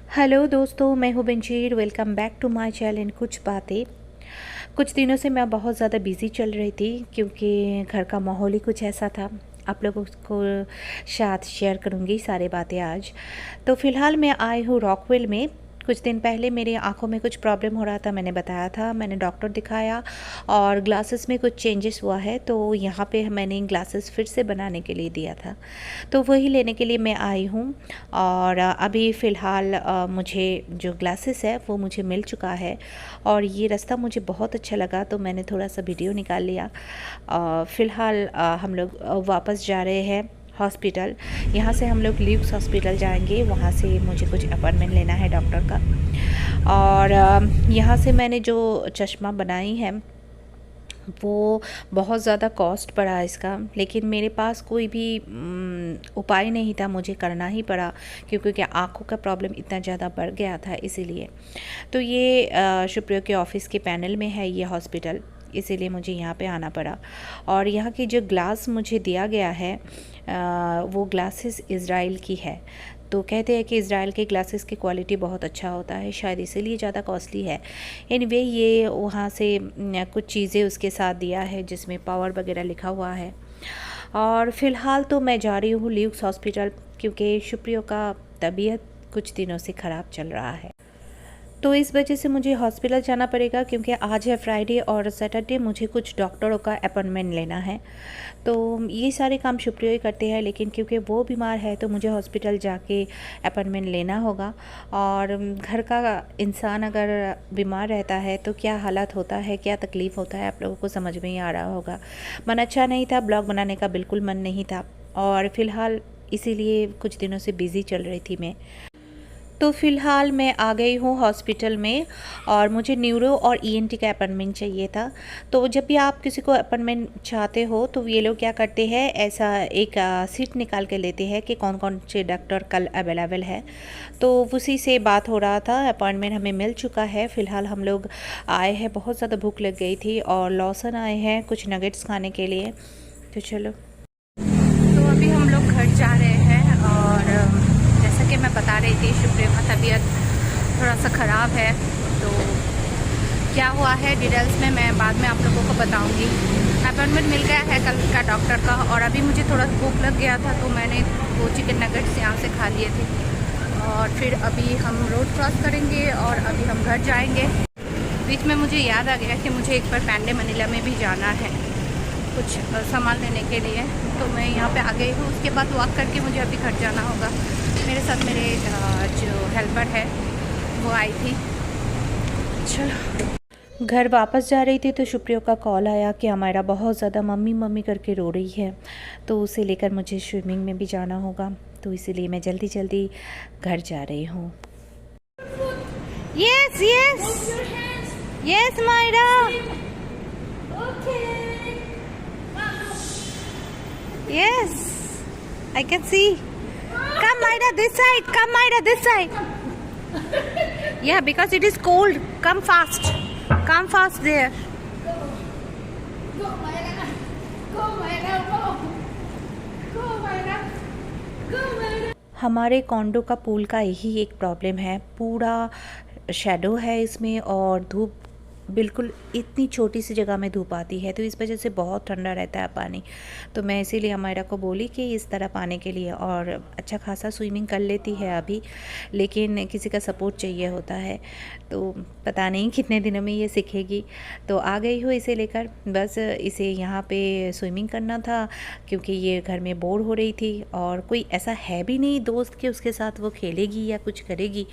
Hello दोस्तों, मैं हूँ Banjeer. Welcome back to my channel कुछ बातें। कुछ दिनों से मैं बहुत ज़्यादा बिज़ी चल रही थी क्योंकि घर का माहौल ही कुछ ऐसा था। आप लोगों को साथ शेयर करूँगी सारी बातें आज। तो फ़िलहाल मैं आई हूँ रॉकविल में। कुछ दिन पहले मेरी आँखों में कुछ प्रॉब्लम हो रहा था, मैंने बताया था। मैंने डॉक्टर दिखाया और ग्लासेस में कुछ चेंजेस हुआ है, तो यहाँ पे मैंने ग्लासेस फिर से बनाने के लिए दिया था, तो वही लेने के लिए मैं आई हूँ। और अभी फ़िलहाल मुझे जो ग्लासेस है वो मुझे मिल चुका है और ये रास्ता मुझे बहुत अच्छा लगा, तो मैंने थोड़ा सा वीडियो निकाल लिया। फ़िलहाल हम लोग वापस जा रहे हैं हॉस्पिटल। यहाँ से हम लोग ल्यूक्स हॉस्पिटल जाएंगे, वहाँ से मुझे कुछ अपॉइंटमेंट लेना है डॉक्टर का। और यहाँ से मैंने जो चश्मा बनाई है वो बहुत ज़्यादा कॉस्ट पड़ा इसका, लेकिन मेरे पास कोई भी उपाय नहीं था, मुझे करना ही पड़ा क्योंकि आँखों का प्रॉब्लम इतना ज़्यादा बढ़ गया था इसीलिए। तो ये शुक्रिया के ऑफ़िस के पैनल में है ये हॉस्पिटल, इसीलिए मुझे यहाँ पे आना पड़ा। और यहाँ की जो ग्लास मुझे दिया गया है वो ग्लासेस इज़राइल की है। तो कहते हैं कि इज़राइल के ग्लासेस की क्वालिटी बहुत अच्छा होता है, शायद इसीलिए ज़्यादा कॉस्टली है। एनीवे ये वहाँ से कुछ चीज़ें उसके साथ दिया है जिसमें पावर वगैरह लिखा हुआ है। और फ़िलहाल तो मैं जा रही हूँ ल्यूक्स हॉस्पिटल क्योंकि शुक्रिया का तबीयत कुछ दिनों से ख़राब चल रहा है, तो इस वजह से मुझे हॉस्पिटल जाना पड़ेगा क्योंकि आज है फ्राइडे और सैटरडे मुझे कुछ डॉक्टरों का अपॉइंटमेंट लेना है। तो ये सारे काम शुक्रिया ही करते हैं, लेकिन क्योंकि वो बीमार है तो मुझे हॉस्पिटल जाके अपॉइंटमेंट लेना होगा। और घर का इंसान अगर बीमार रहता है तो क्या हालात होता है, क्या तकलीफ़ होता है, आप लोगों को समझ में ही आ रहा होगा। मन अच्छा नहीं था, ब्लॉग बनाने का बिल्कुल मन नहीं था और फ़िलहाल इसीलिए कुछ दिनों से बिज़ी चल रही थी मैं। तो फ़िलहाल मैं आ गई हूँ हॉस्पिटल में और मुझे न्यूरो और ईएनटी का अपॉइंटमेंट चाहिए था। तो जब भी आप किसी को अपॉइंटमेंट चाहते हो तो ये लोग क्या करते हैं, ऐसा एक सीट निकाल के लेते हैं कि कौन कौन से डॉक्टर कल अवेलेबल है। तो उसी से बात हो रहा था, अपॉइंटमेंट हमें मिल चुका है। फ़िलहाल हम लोग आए हैं, बहुत ज़्यादा भूख लग गई थी और लॉसन आए हैं कुछ नगेट्स खाने के लिए। तो चलो, तो अभी हम लोग घर जा रहे हैं और जैसा कि मैं बता रही थी शुक्रिया का तबीयत थोड़ा सा ख़राब है। तो क्या हुआ है डिटेल्स में मैं बाद में आप लोगों को बताऊंगी। अपॉइंटमेंट मिल गया है कल का डॉक्टर का और अभी मुझे थोड़ा भूख लग गया था तो मैंने वो चिकन नगेट्स यहाँ से खा लिए थे। और फिर अभी हम रोड क्रॉस करेंगे और अभी हम घर जाएंगे। बीच में मुझे याद आ गया कि मुझे एक बार पैंडे मनीला में भी जाना है कुछ सामान लेने के लिए, तो मैं यहाँ पे आ गई हूँ। उसके बाद वॉक करके मुझे अभी घर जाना होगा। मेरे साथ मेरे जो हेल्पर है वो आई थी। चलो, घर वापस जा रही थी तो शुक्रिया का कॉल आया कि हमारा बहुत ज़्यादा मम्मी मम्मी करके रो रही है, तो उसे लेकर मुझे स्विमिंग में भी जाना होगा, तो इसीलिए मैं जल्दी जल्दी घर जा रही हूँ। Yes yes yes Myra, yes, I can see. Come Myra this side, come Myra this side. Yeah, because it is cold. Come fast there. Go Myra, go Myra, go Myra, go Myra. हमारे condor का pool का यही एक problem है, पूरा shadow है इसमें और धूप बिल्कुल इतनी छोटी सी जगह में धूप आती है, तो इस वजह से बहुत ठंडा रहता है पानी। तो मैं इसीलिए हमारा को बोली कि इस तरह पाने के लिए, और अच्छा खासा स्विमिंग कर लेती है अभी, लेकिन किसी का सपोर्ट चाहिए होता है, तो पता नहीं कितने दिनों में ये सीखेगी। तो आ गई हूँ इसे लेकर, बस इसे यहाँ पे स्विमिंग करना था क्योंकि ये घर में बोर हो रही थी और कोई ऐसा है भी नहीं दोस्त कि उसके साथ वो खेलेगी या कुछ करेगी,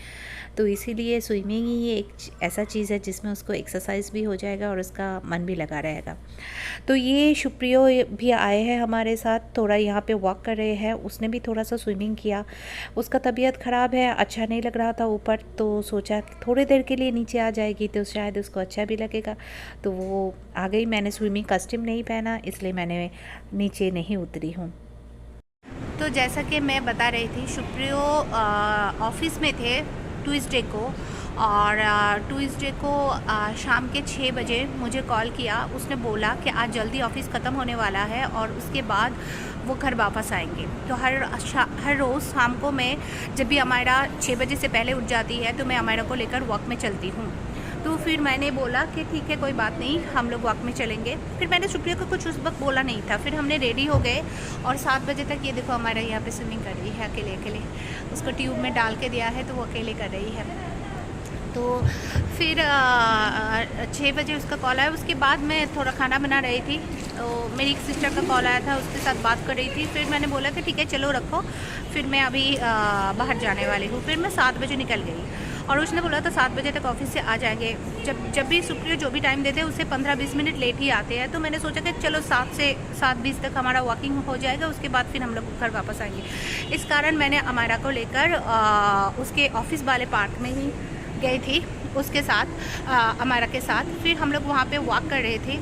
तो इसीलिए स्विमिंग ही एक ऐसा चीज़ है जिसमें उसको एक्सरसाइज भी हो जाएगा और उसका मन भी लगा रहेगा। तो ये शुक्रिया भी आए हैं हमारे साथ, थोड़ा यहाँ पे वॉक कर रहे हैं। उसने भी थोड़ा सा स्विमिंग किया, उसका तबीयत ख़राब है, अच्छा नहीं लग रहा था ऊपर, तो सोचा थोड़ी देर के लिए नीचे आ जाएगी तो शायद उसको अच्छा भी लगेगा, तो वो आ गई। मैंने स्विमिंग कॉस्ट्यूम नहीं पहना इसलिए मैंने नीचे नहीं उतरी हूँ। तो जैसा कि मैं बता रही थी, शुक्रिया ऑफिस में थे ट्यूसडे को, और ट्यूसडे को शाम के 6 बजे मुझे कॉल किया। उसने बोला कि आज जल्दी ऑफ़िस ख़त्म होने वाला है और उसके बाद वो घर वापस आएंगे। तो हर रोज़ शाम को मैं जब भी अमायरा 6 बजे से पहले उठ जाती है तो मैं अमायरा को लेकर वॉक में चलती हूँ। तो फिर मैंने बोला कि ठीक है कोई बात नहीं, हम लोग वॉक में चलेंगे। फिर मैंने सुप्रिया को कुछ उस वक्त बोला नहीं था। फिर हमने रेडी हो गए और 7 बजे तक ये देखो हमारा यहाँ पे स्विमिंग कर रही है अकेले अकेले। उसको ट्यूब में डाल के दिया है तो वो अकेले कर रही है। तो फिर 6 बजे उसका कॉल आया। उसके बाद मैं थोड़ा खाना बना रही थी तो मेरी एक सिस्टर का कॉल आया था, उसके साथ बात कर रही थी। फिर मैंने बोला कि ठीक है चलो रखो, फिर मैं अभी बाहर जाने वाली हूँ। फिर मैं 7 बजे निकल गई और उसने बोला था 7 बजे तक ऑफिस से आ जाएंगे। जब भी सुप्रिया जो भी टाइम देते हैं उससे 15-20 मिनट लेट ही आते हैं। तो मैंने सोचा कि चलो 7 से 7:20 तक हमारा वॉकिंग हो जाएगा, उसके बाद फिर हम लोग घर वापस आएंगे। इस कारण मैंने अमायरा को लेकर उसके ऑफिस वाले पार्क में ही गई थी उसके साथ, अमायरा के साथ। फिर हम लोग वहाँ पे वॉक कर रहे थे।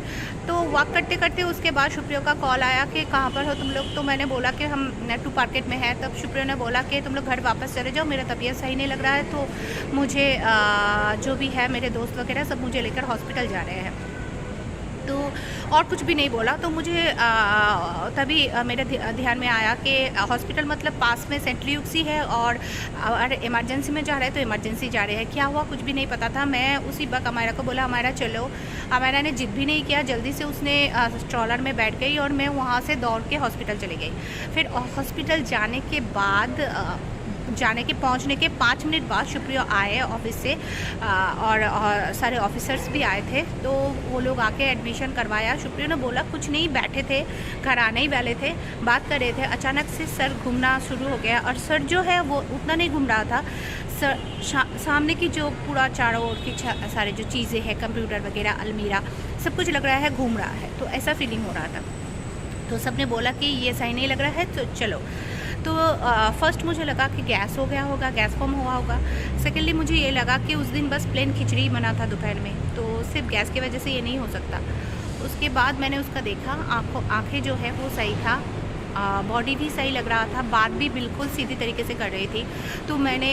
तो वॉक करते करते उसके बाद सुप्रिया का कॉल आया कि कहाँ पर हो तुम लोग। तो मैंने बोला कि हम नेटू मार्केट में हैं। तब सुप्रिया ने बोला कि तुम लोग घर वापस चले जाओ, मेरा तबीयत सही नहीं लग रहा है। तो मुझे जो भी है मेरे दोस्त वगैरह सब मुझे लेकर हॉस्पिटल जा रहे हैं। तो और कुछ भी नहीं बोला। तो मुझे तभी मेरे ध्यान में आया कि हॉस्पिटल मतलब पास में सेंट ल्यूक्स है और इमरजेंसी में जा रहे हैं तो इमरजेंसी जा रहे हैं। क्या हुआ कुछ भी नहीं पता था। मैं उसी वक्त अमायरा को बोला अमायरा चलो। अमायरा ने जिद भी नहीं किया, जल्दी से उसने स्ट्रॉलर में बैठ गई और मैं वहाँ से दौड़ के हॉस्पिटल चली गई। फिर हॉस्पिटल जाने के बाद पहुंचने के 5 मिनट बाद सुप्रिया आए ऑफिस से और सारे ऑफिसर्स भी आए थे। तो वो लोग आके एडमिशन करवाया। सुप्रिया ने बोला कुछ नहीं, बैठे थे, घर आने ही वाले थे, बात कर रहे थे। अचानक से सर घूमना शुरू हो गया और सर जो है वो उतना नहीं घूम रहा था। सर सामने की जो पूरा चारों ओर की सारे जो चीज़ें हैं, कंप्यूटर वगैरह, अलमीरा, सब कुछ लग रहा है घूम रहा है। तो ऐसा फीलिंग हो रहा था। तो सब ने बोला कि ये सही नहीं लग रहा है तो चलो। तो फर्स्ट मुझे लगा कि गैस हो गया होगा, गैस फॉर्म हुआ होगा। सेकेंडली मुझे ये लगा कि उस दिन बस प्लेन खिचड़ी बना था दोपहर में, तो सिर्फ गैस की वजह से ये नहीं हो सकता। उसके बाद मैंने उसका देखा, आँखें जो है वो सही था, बॉडी भी सही लग रहा था, बात भी बिल्कुल सीधी तरीके से कर रही थी। तो मैंने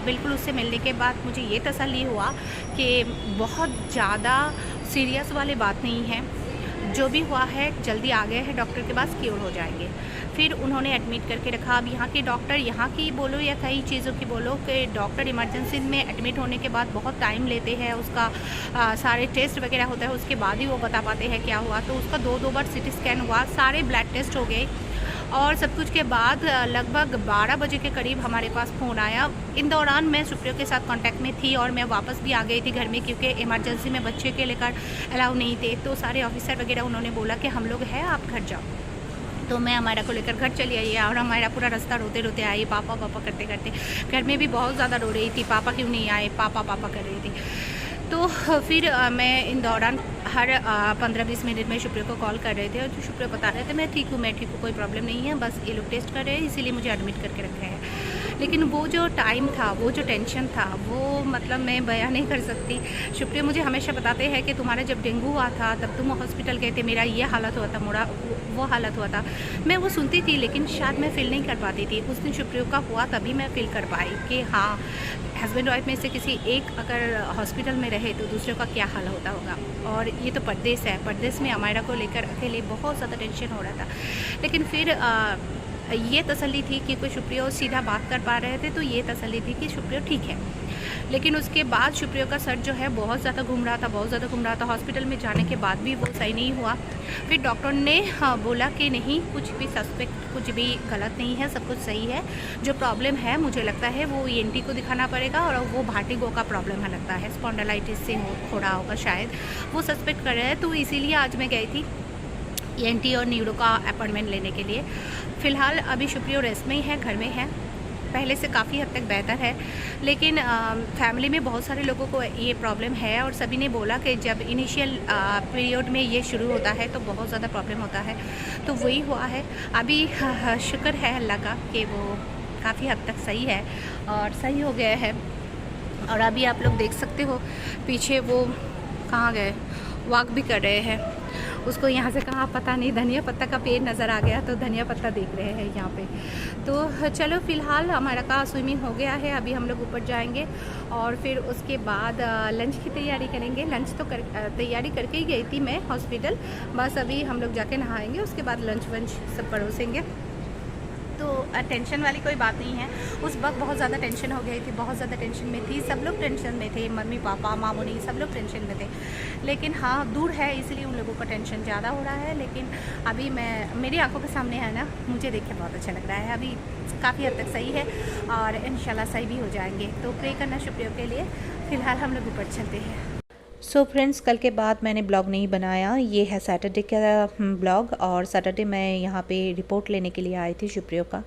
बिल्कुल उससे मिलने के बाद मुझे ये तसल्ली हुआ कि बहुत ज़्यादा सीरियस वाली बात नहीं है, जो भी हुआ है जल्दी आ गए हैं डॉक्टर के पास, क्योर हो जाएंगे। फिर उन्होंने एडमिट करके रखा। अब यहाँ के डॉक्टर, यहाँ की बोलो या कई चीज़ों की बोलो, कि डॉक्टर इमरजेंसी में एडमिट होने के बाद बहुत टाइम लेते हैं। उसका सारे टेस्ट वगैरह होता है, उसके बाद ही वो बता पाते हैं क्या हुआ। तो उसका 2 बार सिटी स्कैन हुआ, सारे ब्लड टेस्ट हो गए और सब कुछ के बाद लगभग 12 बजे के करीब हमारे पास फ़ोन आया। इन दौरान मैं सुप्रिया के साथ कांटेक्ट में थी और मैं वापस भी आ गई थी घर में, क्योंकि इमरजेंसी में बच्चे के लेकर अलाउ नहीं थे। तो सारे ऑफिसर वगैरह उन्होंने बोला कि हम लोग हैं, आप घर जाओ। तो मैं अमायरा को लेकर घर चली आई और अमायरा पूरा रास्ता रोते रोते आई, पापा पापा करते करते। घर में भी बहुत ज़्यादा रो रही थी, पापा क्यों नहीं आए, पापा पापा कर रही थी। तो फिर मैं इन दौरान हर 15-20 मिनट में सुप्रिया को कॉल कर रहे थे और तो सुप्रिया बता रहे थे मैं ठीक हूँ, कोई प्रॉब्लम नहीं है, बस ये लोग टेस्ट कर रहे हैं इसीलिए मुझे एडमिट करके रखे हैं। लेकिन वो जो टाइम था, वो जो टेंशन था, वो मतलब मैं बयां नहीं कर सकती। सुप्रिया मुझे हमेशा बताते हैं कि तुम्हारा जब डेंगू हुआ था तब तुम हॉस्पिटल गए थे, मेरा ये हालत हुआ था, मोड़ा वो हालत हुआ था। मैं वो सुनती थी लेकिन शायद मैं फील नहीं कर पाती थी। उस दिन सुप्रिया का हुआ तभी मैं फील कर पाई कि हाँ, हस्बैंड वाइफ में से किसी एक अगर हॉस्पिटल में रहे तो दूसरे का क्या हाल होता होगा। और ये तो परदेश है, परदेश में अमायरा को लेकर अकेले बहुत ज़्यादा टेंशन हो रहा था। लेकिन फिर ये तसल्ली थी कि कोई सुप्रिया सीधा बात कर पा रहे थे, तो ये तसल्ली थी कि सुप्रिया ठीक है। लेकिन उसके बाद सुप्रिया का सर जो है बहुत ज़्यादा घूम रहा था, बहुत ज़्यादा घूम रहा था। हॉस्पिटल में जाने के बाद भी वो सही नहीं हुआ। फिर डॉक्टर ने बोला कि नहीं, कुछ भी सस्पेक्ट, कुछ भी गलत नहीं है, सब कुछ सही है। जो प्रॉब्लम है मुझे लगता है वो ENT को दिखाना पड़ेगा और वो भार्टिगो का प्रॉब्लम है लगता है, स्पॉन्डिलाइटिस से हो रहा होगा शायद, वो सस्पेक्ट कर रहे हैं। तो इसीलिए आज मैं गई थी ENT और न्यूरो का अपॉइंटमेंट लेने के लिए। फ़िलहाल अभी सुप्रिया रेस्ट में ही है, घर में है, पहले से काफ़ी हद तक बेहतर है। लेकिन फैमिली में बहुत सारे लोगों को ये प्रॉब्लम है और सभी ने बोला कि जब इनिशियल पीरियड में ये शुरू होता है तो बहुत ज़्यादा प्रॉब्लम होता है। तो वही हुआ है। अभी शुक्र है अल्लाह का कि वो काफ़ी हद तक सही है और सही हो गया है। और अभी आप लोग देख सकते हो पीछे वो कहाँ गए, वॉक भी कर रहे हैं। उसको यहाँ से कहाँ पता नहीं, धनिया पत्ता का पेड़ नज़र आ गया तो धनिया पत्ता देख रहे हैं यहाँ पे। तो चलो फ़िलहाल हमारा का स्विमिंग हो गया है, अभी हम लोग ऊपर जाएंगे और फिर उसके बाद लंच की तैयारी करेंगे। लंच तो तैयारी करके ही गई थी मैं हॉस्पिटल, बस अभी हम लोग जाके नहाएंगे, उसके बाद लंच वंच सब परोसेंगे। तो टेंशन वाली कोई बात नहीं है। उस वक्त बहुत ज़्यादा टेंशन हो गई थी, बहुत ज़्यादा टेंशन में थी, सब लोग टेंशन में थे, मम्मी पापा मामूनी सब लोग टेंशन में थे। लेकिन हाँ, दूर है इसलिए उन लोगों का टेंशन ज़्यादा हो रहा है। लेकिन अभी मेरी आंखों के सामने है ना, मुझे देख के बहुत अच्छा लग रहा है। अभी काफ़ी हद तक सही है और इंशाल्लाह सही भी हो जाएंगे। तो प्रे करना शुक्रिया के लिए। फ़िलहाल हम लोग ऊपर चलते हैं। सो फ्रेंड्स, कल के बाद मैंने ब्लॉग नहीं बनाया, ये है सैटरडे का ब्लॉग। और सैटरडे मैं यहाँ पे रिपोर्ट लेने के लिए आई थी शुक्रिया का।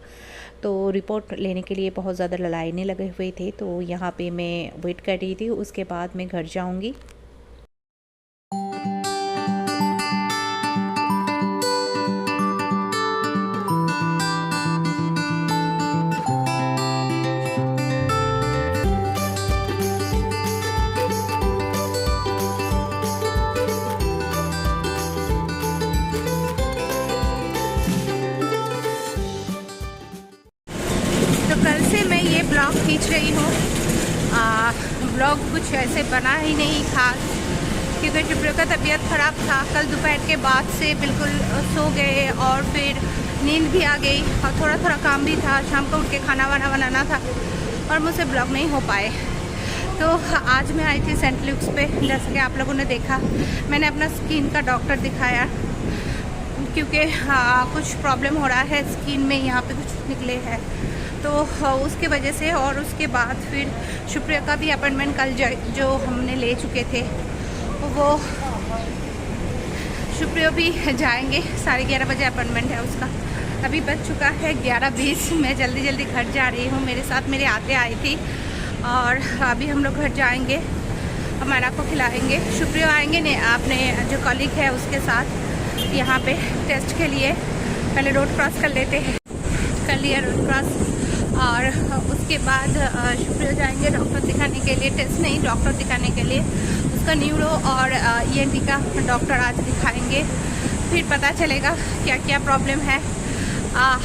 तो रिपोर्ट लेने के लिए बहुत ज़्यादा लाइनें लगे हुए थे, तो यहाँ पे मैं वेट कर रही थी। उसके बाद मैं घर जाऊँगी। कल से मैं ये ब्लॉग खींच रही हूँ। ब्लॉग कुछ ऐसे बना ही नहीं खास, क्योंकि शुक्र का तबीयत ख़राब था। कल दोपहर के बाद से बिल्कुल सो गए और फिर नींद भी आ गई और थोड़ा थोड़ा काम भी था, शाम को उठ के खाना वाना बनाना था और मुझसे ब्लॉग नहीं हो पाए। तो आज मैं आई थी सेंट लुक्स पे, जैसे कि आप लोगों ने देखा। मैंने अपना स्किन का डॉक्टर दिखाया क्योंकि कुछ प्रॉब्लम हो रहा है स्किन में, यहाँ पे कुछ निकले हैं तो उसके वजह से। और उसके बाद फिर शुक्रिया का भी अपॉइंटमेंट कल जो हमने ले चुके थे वो शुक्रिया भी जाएंगे। 11:30 बजे अपॉइंटमेंट है उसका। अभी बज चुका है 11:20। मैं जल्दी जल्दी घर जा रही हूँ, मेरे साथ मेरे आते आई थी। और अभी हम लोग घर जाएंगे, हमारा को खिलाएंगे। शुक्रिया आएंगे ने अपने जो कॉलीग है उसके साथ यहाँ पे टेस्ट के लिए। पहले रोड क्रॉस कर लेते हैं, कर लिया रोड क्रॉस। और उसके बाद शुक्रिया जाएंगे डॉक्टर दिखाने के लिए, टेस्ट नहीं डॉक्टर दिखाने के लिए। उसका न्यूरो और ENT का डॉक्टर आज दिखाएंगे, फिर पता चलेगा क्या क्या प्रॉब्लम है।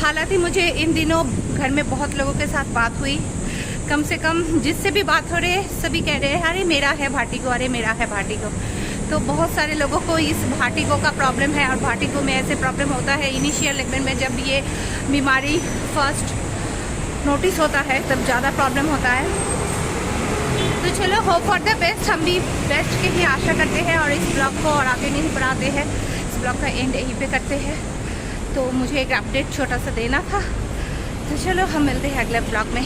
हालांकि मुझे इन दिनों घर में बहुत लोगों के साथ बात हुई, कम से कम जिससे भी बात हो रही है सभी कह रहे हैं अरे मेरा है भार्टिगो, अरे मेरा है भार्टिगो। तो बहुत सारे लोगों को इस भार्टिगो का प्रॉब्लम है। और भार्टिगो में ऐसे प्रॉब्लम होता है इनिशियल लेवल में, जब ये बीमारी फर्स्ट नोटिस होता है तब ज़्यादा प्रॉब्लम होता है। तो चलो, होप फॉर द बेस्ट, हम भी बेस्ट की ही आशा करते हैं और इस ब्लॉग को और आगे नहीं बढ़ाते हैं। इस ब्लॉग का एंड यहीं पे करते हैं। तो मुझे एक अपडेट छोटा सा देना था। तो चलो, हम मिलते हैं अगले ब्लॉग में।